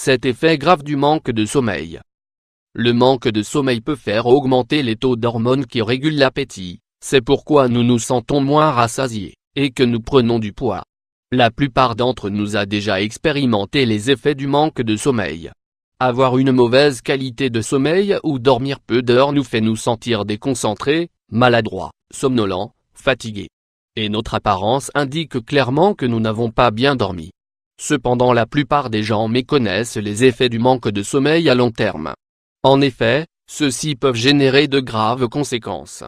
7 effets graves du manque de sommeil. Le manque de sommeil peut faire augmenter les taux d'hormones qui régulent l'appétit, c'est pourquoi nous nous sentons moins rassasiés, et que nous prenons du poids. La plupart d'entre nous a déjà expérimenté les effets du manque de sommeil. Avoir une mauvaise qualité de sommeil ou dormir peu d'heures nous fait nous sentir déconcentrés, maladroits, somnolents, fatigués. Et notre apparence indique clairement que nous n'avons pas bien dormi. Cependant la plupart des gens méconnaissent les effets du manque de sommeil à long terme. En effet, ceux-ci peuvent générer de graves conséquences.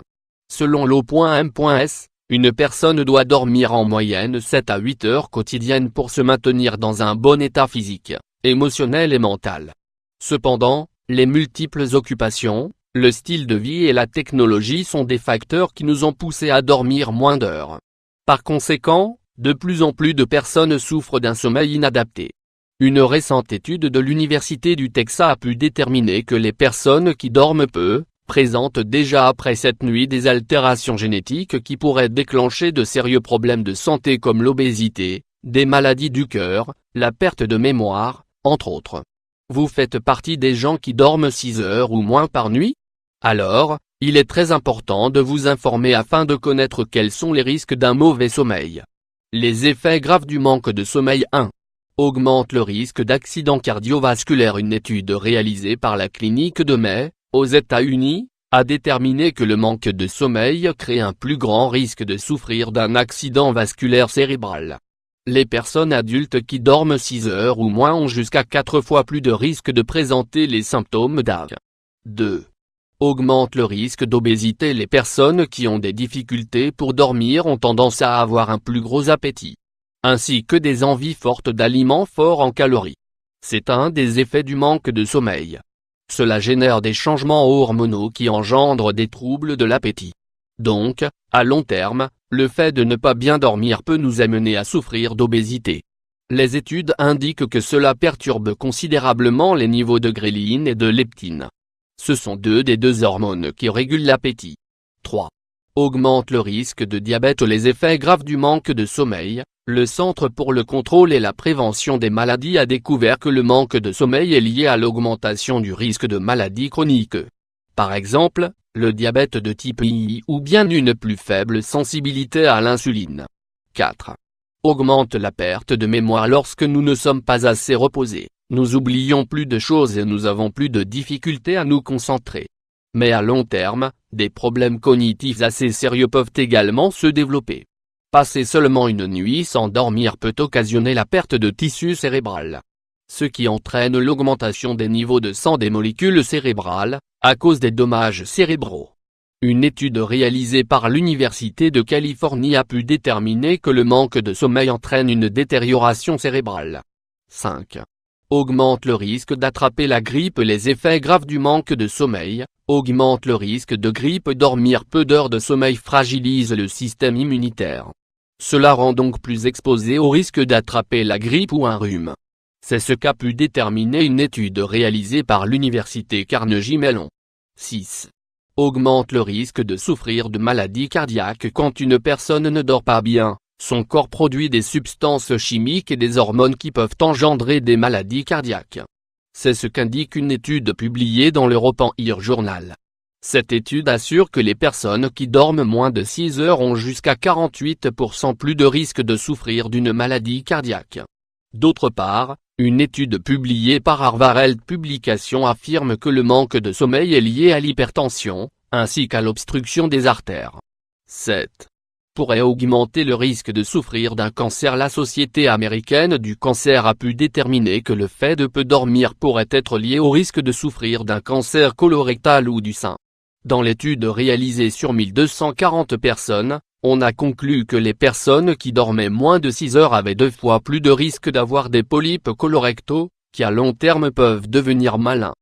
Selon l'OMS, une personne doit dormir en moyenne 7 à 8 heures quotidiennes pour se maintenir dans un bon état physique, émotionnel et mental. Cependant, les multiples occupations, le style de vie et la technologie sont des facteurs qui nous ont poussés à dormir moins d'heures. Par conséquent, de plus en plus de personnes souffrent d'un sommeil inadapté. Une récente étude de l'Université du Texas a pu déterminer que les personnes qui dorment peu, présentent déjà après cette nuit des altérations génétiques qui pourraient déclencher de sérieux problèmes de santé comme l'obésité, des maladies du cœur, la perte de mémoire, entre autres. Vous faites partie des gens qui dorment 6 heures ou moins par nuit? Alors, il est très important de vous informer afin de connaître quels sont les risques d'un mauvais sommeil. Les effets graves du manque de sommeil 1. Augmente le risque d'accident cardiovasculaire. Une étude réalisée par la clinique de May, aux États-Unis, a déterminé que le manque de sommeil crée un plus grand risque de souffrir d'un accident vasculaire cérébral. Les personnes adultes qui dorment 6 heures ou moins ont jusqu'à 4 fois plus de risque de présenter les symptômes d'AG. 2. Augmente le risque d'obésité. Les personnes qui ont des difficultés pour dormir ont tendance à avoir un plus gros appétit, ainsi que des envies fortes d'aliments forts en calories. C'est un des effets du manque de sommeil. Cela génère des changements hormonaux qui engendrent des troubles de l'appétit. Donc, à long terme, le fait de ne pas bien dormir peut nous amener à souffrir d'obésité. Les études indiquent que cela perturbe considérablement les niveaux de ghrelin et de leptine. Ce sont deux des deux hormones qui régulent l'appétit. 3. Augmente le risque de diabète. Les effets graves du manque de sommeil. Le Centre pour le contrôle et la prévention des maladies a découvert que le manque de sommeil est lié à l'augmentation du risque de maladies chroniques. Par exemple, le diabète de type 1 ou bien une plus faible sensibilité à l'insuline. 4. Augmente la perte de mémoire. Lorsque nous ne sommes pas assez reposés, nous oublions plus de choses et nous avons plus de difficultés à nous concentrer. Mais à long terme, des problèmes cognitifs assez sérieux peuvent également se développer. Passer seulement une nuit sans dormir peut occasionner la perte de tissu cérébral, ce qui entraîne l'augmentation des niveaux de sang des molécules cérébrales, à cause des dommages cérébraux. Une étude réalisée par l'Université de Californie a pu déterminer que le manque de sommeil entraîne une détérioration cérébrale. 5. Augmente le risque d'attraper la grippe. Les effets graves du manque de sommeil, augmente le risque de grippe. Dormir peu d'heures de sommeil fragilise le système immunitaire. Cela rend donc plus exposé au risque d'attraper la grippe ou un rhume. C'est ce qu'a pu déterminer une étude réalisée par l'Université Carnegie Mellon. 6. Augmente le risque de souffrir de maladies cardiaques. Quand une personne ne dort pas bien, son corps produit des substances chimiques et des hormones qui peuvent engendrer des maladies cardiaques. C'est ce qu'indique une étude publiée dans l'European Ear Journal. Cette étude assure que les personnes qui dorment moins de 6 heures ont jusqu'à 48% plus de risque de souffrir d'une maladie cardiaque. D'autre part, une étude publiée par Harvard Health Publications affirme que le manque de sommeil est lié à l'hypertension, ainsi qu'à l'obstruction des artères. 7. Pourrait augmenter le risque de souffrir d'un cancer. La Société américaine du cancer a pu déterminer que le fait de peu dormir pourrait être lié au risque de souffrir d'un cancer colorectal ou du sein. Dans l'étude réalisée sur 1240 personnes, on a conclu que les personnes qui dormaient moins de 6 heures avaient 2 fois plus de risque d'avoir des polypes colorectaux, qui à long terme peuvent devenir malins.